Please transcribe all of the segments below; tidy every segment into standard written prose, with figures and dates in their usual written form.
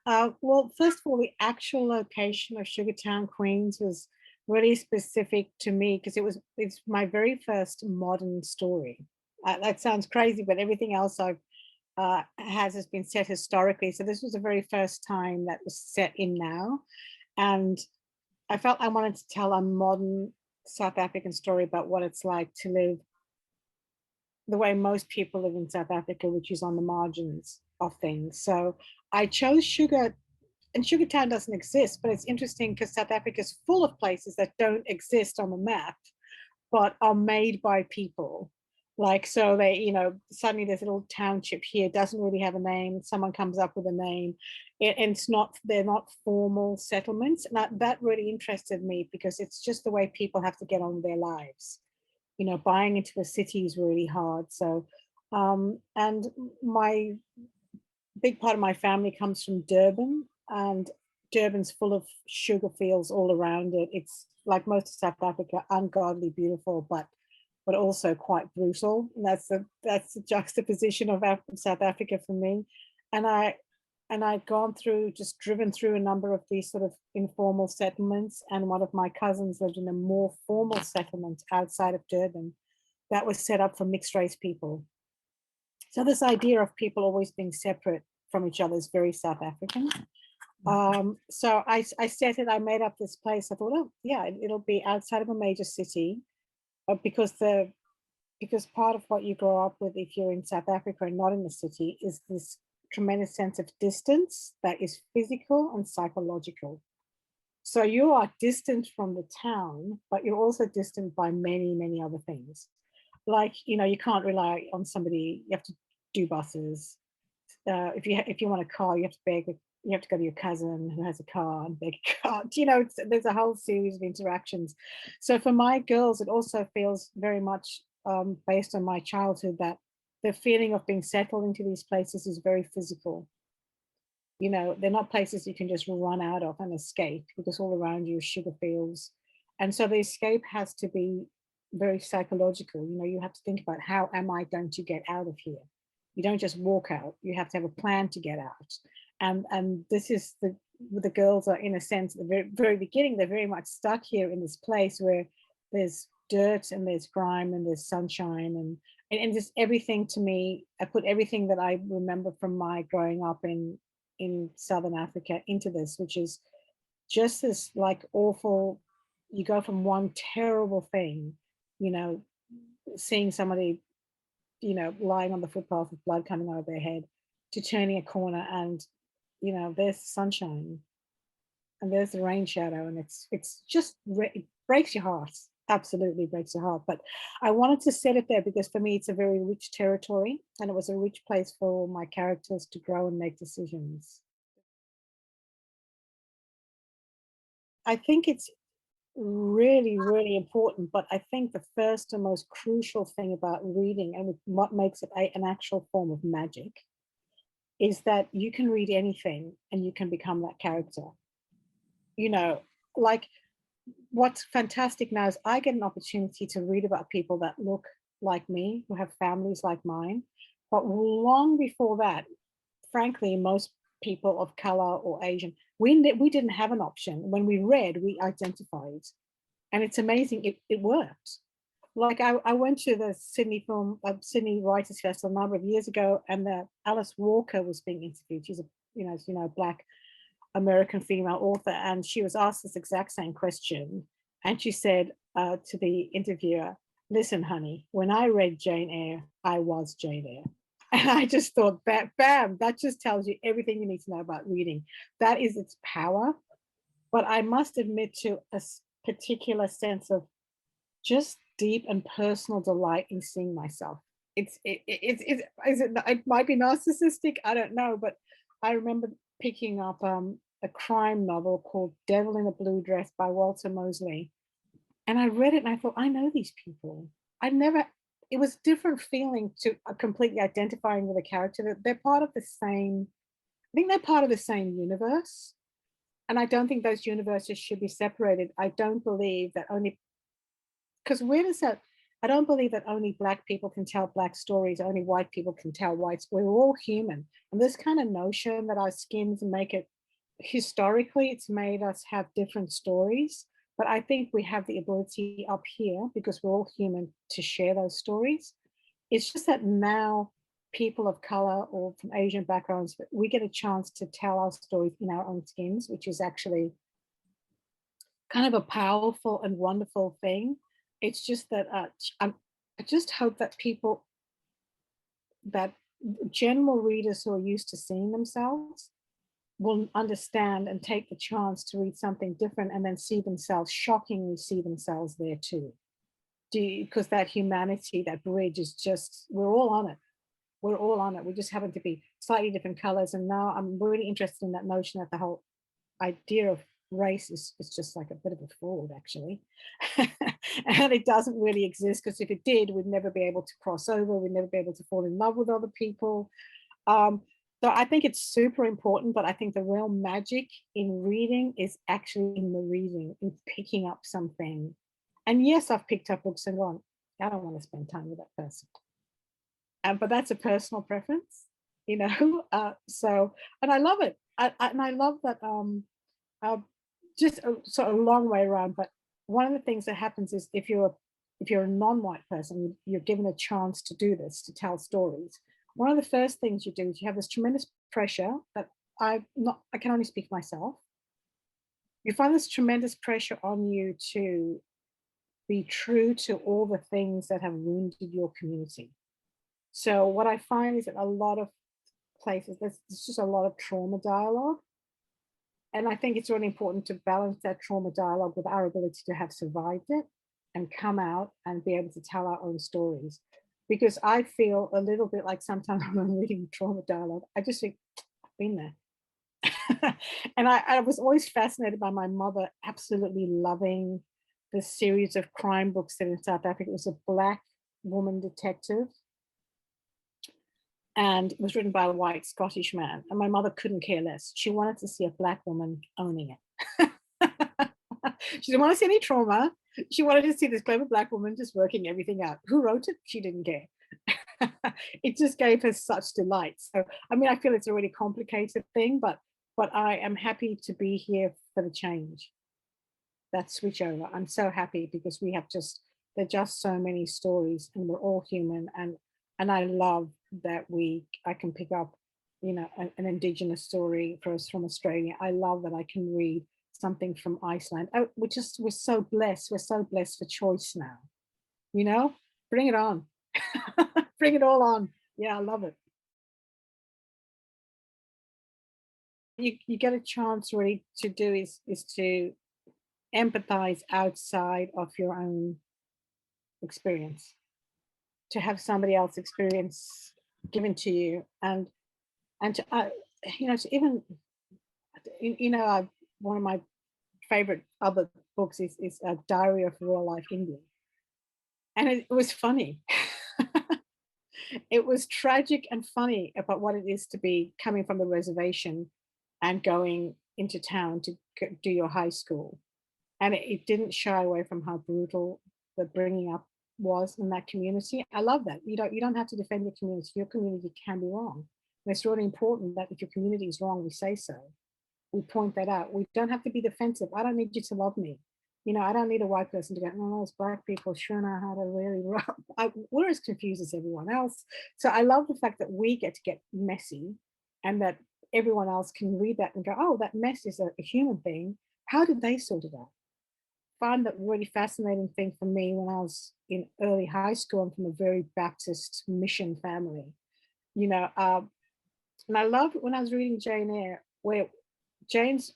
Well, first of all, the actual location of Sugartown, Queens was really specific to me because it's my very first modern story. That sounds crazy, but everything else I've has been set historically. So this was the very first time that was set in now, and I felt I wanted to tell a modern South African story about what it's like to live the way most people live in South Africa, which is on the margins of things. So I chose Sugar, and Sugartown doesn't exist, but it's interesting because South Africa is full of places that don't exist on the map, but are made by people. Like, so they, suddenly there's a little township here, doesn't really have a name. Someone comes up with a name. And it's not, they're not formal settlements. And that really interested me because it's just the way people have to get on with their lives. Buying into a city is really hard. So, and my big part of my family comes from Durban, and Durban's full of sugar fields all around it. It's like most of South Africa, ungodly beautiful, but also quite brutal. And that's the juxtaposition of South Africa for me. And I'd gone through, just driven through a number of these sort of informal settlements, and one of my cousins lived in a more formal settlement outside of Durban that was set up for mixed race people. So this idea of people always being separate from each other is very South African. So I set it, I made up this place. I thought, oh yeah, it'll be outside of a major city, because part of what you grow up with if you're in South Africa and not in the city is this tremendous sense of distance that is physical and psychological. So you are distant from the town, but you're also distant by many, many other things. Like, you can't rely on somebody, you have to do buses. If you want a car, you have to you have to go to your cousin who has a car and beg a car. There's a whole series of interactions. So for my girls, it also feels very much based on my childhood that the feeling of being settled into these places is very physical. They're not places you can just run out of and escape because all around you are sugar fields. And so the escape has to be very psychological. You have to think about, how am I going to get out of here? You don't just walk out, you have to have a plan to get out. And this is the girls are, in a sense, at the very, very beginning, they're very much stuck here in this place where there's dirt and there's grime and there's sunshine and just everything. To me, I put everything that I remember from my growing up in Southern Africa into this, which is just this like awful, you go from one terrible thing, seeing somebody, lying on the footpath with blood coming out of their head, to turning a corner and, there's sunshine and there's the rain shadow, and it's just, it breaks your heart. Absolutely breaks your heart. But I wanted to set it there because for me, it's a very rich territory, and it was a rich place for my characters to grow and make decisions. I think it's really, really important. But I think the first and most crucial thing about reading, and what makes it an actual form of magic, is that you can read anything and you can become that character. You know, like, what's fantastic now is I get an opportunity to read about people that look like me, who have families like mine. But long before that, frankly, most people of color or Asian, we didn't have an option. When we read, we identified. And it's amazing, it worked. Like, I went to the Sydney Writers Festival a number of years ago, and the Alice Walker was being interviewed. She's a, as you know, Black American female author, and she was asked this exact same question. And she said to the interviewer, "Listen, honey, when I read Jane Eyre, I was Jane Eyre." And I just thought, bam, that just tells you everything you need to know about reading. That is its power. But I must admit to a particular sense of just deep and personal delight in seeing myself. It might be narcissistic, I don't know, but I remember picking up a crime novel called Devil in a Blue Dress by Walter Mosley. And I read it and I thought, I know these people. It was a different feeling to completely identifying with a character. That they're part of the same, I think they're part of the same universe. And I don't think those universes should be separated. I don't believe that only, because where does that, I don't believe that only Black people can tell Black stories, only white people can tell white stories. We're all human. And this kind of notion that our skins make it historically it's made us have different stories, but I think we have the ability up here because we're all human to share those stories. It's just that now people of color or from Asian backgrounds, we get a chance to tell our stories in our own skins, which is actually kind of a powerful and wonderful thing. It's just that I just hope that people, that general readers who are used to seeing themselves, will understand and take the chance to read something different and then see themselves, shockingly see themselves there too. Because that humanity, that bridge is just, we're all on it. We're all on it. We just happen to be slightly different colors. And now I'm really interested in that notion that the whole idea of race is just like a bit of a fraud, actually. And it doesn't really exist because if it did, we'd never be able to cross over. We'd never be able to fall in love with other people. Um, so I think it's super important, but I think the real magic in reading is actually in the reading, in picking up something. And yes, I've picked up books and gone, I don't want to spend time with that person. But that's a personal preference, you know. So, and I love it. And I love that. Uh, just a sort of long way around. But one of the things that happens is if you're a non-white person, you're given a chance to do this, to tell stories. One of the first things you do is you have this tremendous pressure that I can only speak for myself. You find this tremendous pressure on you to be true to all the things that have wounded your community. So what I find is that a lot of places, there's just a lot of trauma dialogue. And I think it's really important to balance that trauma dialogue with our ability to have survived it and come out and be able to tell our own stories. Because I feel a little bit like sometimes when I'm reading trauma dialogue, I just think, I've been there. And I was always fascinated by my mother absolutely loving the series of crime books that in South Africa. It was a Black woman detective and it was written by a white Scottish man. And my mother couldn't care less. She wanted to see a Black woman owning it. She didn't want to see any trauma. She wanted to see this clever Black woman just working everything out. Who wrote it? She didn't care. It just gave her such delight. So, I mean, I feel it's a really complicated thing, but I am happy to be here for the change. That switch over. I'm so happy because we have just, there are just so many stories and we're all human, and I love that I can pick up, you know, an indigenous story for us from Australia. I love that I can read something from Iceland. Oh, we're so blessed. We're so blessed for choice now. You know, bring it on. Bring it all on. Yeah, I love it. You get a chance really to do is to empathize outside of your own experience, to have somebody else experience given to you, and to you know, to even you know, one of my favorite other books is a Diary of Real Life Indian, and it was funny. It was tragic and funny about what it is to be coming from the reservation and going into town to do your high school, and it didn't shy away from how brutal the bringing up was in that community. I love that. You don't have to defend your community. Your community can be wrong. And it's really important that if your community is wrong, we say so. We point that out. We don't have to be defensive. I don't need you to love me. You know, I don't need a white person to go, no, those black people sure know how to really rock. We're as confused as everyone else. So I love the fact that we get to get messy and that everyone else can read that and go, oh, that mess is a human thing. How did they sort it out? Find that really fascinating thing for me when I was in early high school. I'm from a very Baptist mission family, you know. And I loved when I was reading Jane Eyre, where Jane's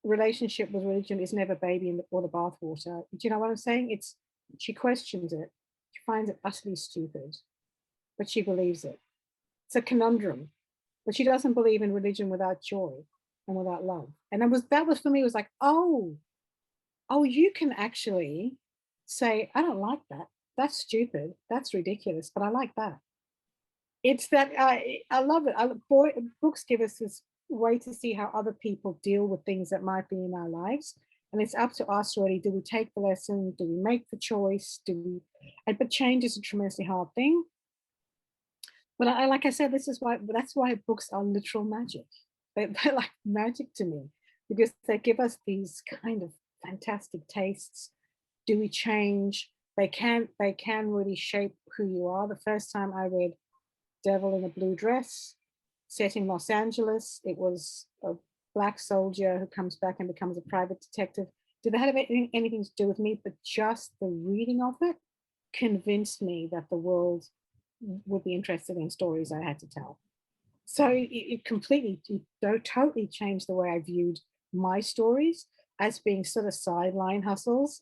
relationship with religion is never baby in or the bathwater. Do you know what I'm saying? It's she questions it, she finds it utterly stupid, but she believes it. It's a conundrum, but she doesn't believe in religion without joy and without love. And that was for me, it was like, oh, you can actually say, I don't like that. That's stupid. That's ridiculous, but I like that. It's that I love it. Books give us this way to see how other people deal with things that might be in our lives. And it's up to us really. Do we take the lesson? Do we make the choice? But change is a tremendously hard thing. But like I said, that's why books are literal magic. they're like magic to me because they give us these kind of fantastic tastes. Do we change? They can really shape who you are. The first time I read Devil in a Blue Dress, set in Los Angeles, it was a black soldier who comes back and becomes a private detective. Did that have anything to do with me? But just the reading of it convinced me that the world would be interested in stories I had to tell. So it completely, totally changed the way I viewed my stories as being sort of sideline hustles.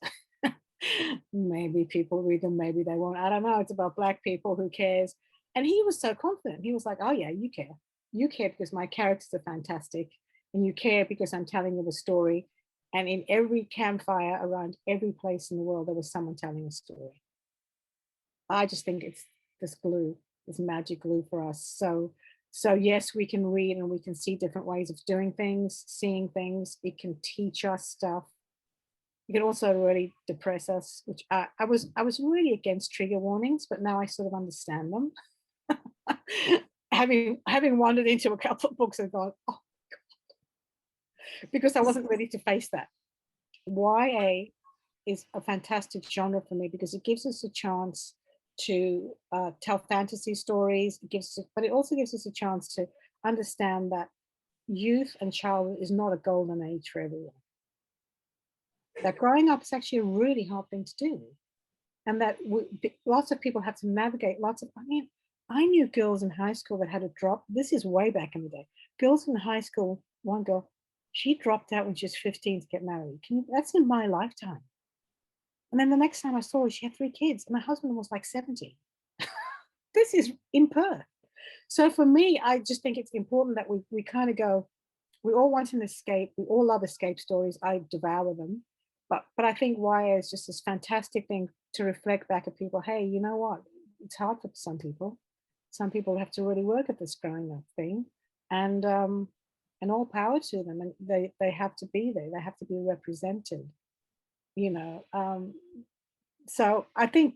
Maybe people read them, maybe they won't. I don't know. It's about black people. Who cares? And he was so confident. He was like, "Oh yeah, you care. You care because my characters are fantastic, and you care because I'm telling you the story." And in every campfire around every place in the world, there was someone telling a story. I just think it's this glue, this magic glue for us. So yes, we can read and we can see different ways of doing things, seeing things. It can teach us stuff. It can also really depress us, which I was really against trigger warnings, but now I sort of understand them. Having wandered into a couple of books and gone, oh, because I wasn't ready to face that. YA is a fantastic genre for me because it gives us a chance to tell fantasy stories. But it also gives us a chance to understand that youth and childhood is not a golden age for everyone. That growing up is actually a really hard thing to do, and that lots of people have to navigate lots of. I mean, I knew girls in high school that had a drop. This is way back in the day. Girls in high school, one girl, she dropped out when she was 15 to get married. That's in my lifetime. And then the next time I saw her, she had 3 kids, and her husband was like 70. This is in Perth. So for me, I just think it's important that we kind of go, we all want an escape. We all love escape stories. I devour them. But I think YA is just this fantastic thing to reflect back at people. Hey, you know what? It's hard for some people. Some people have to really work at this growing up thing. And all power to them. And they have to be there. They have to be represented, you know. So I think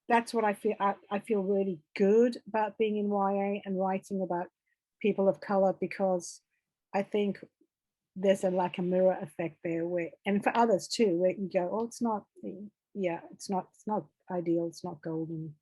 that's what I feel. I feel really good about being in YA and writing about people of color because I think there's like a mirror effect there where, and for others too, where you go, oh, it's not, yeah, it's not ideal, it's not golden.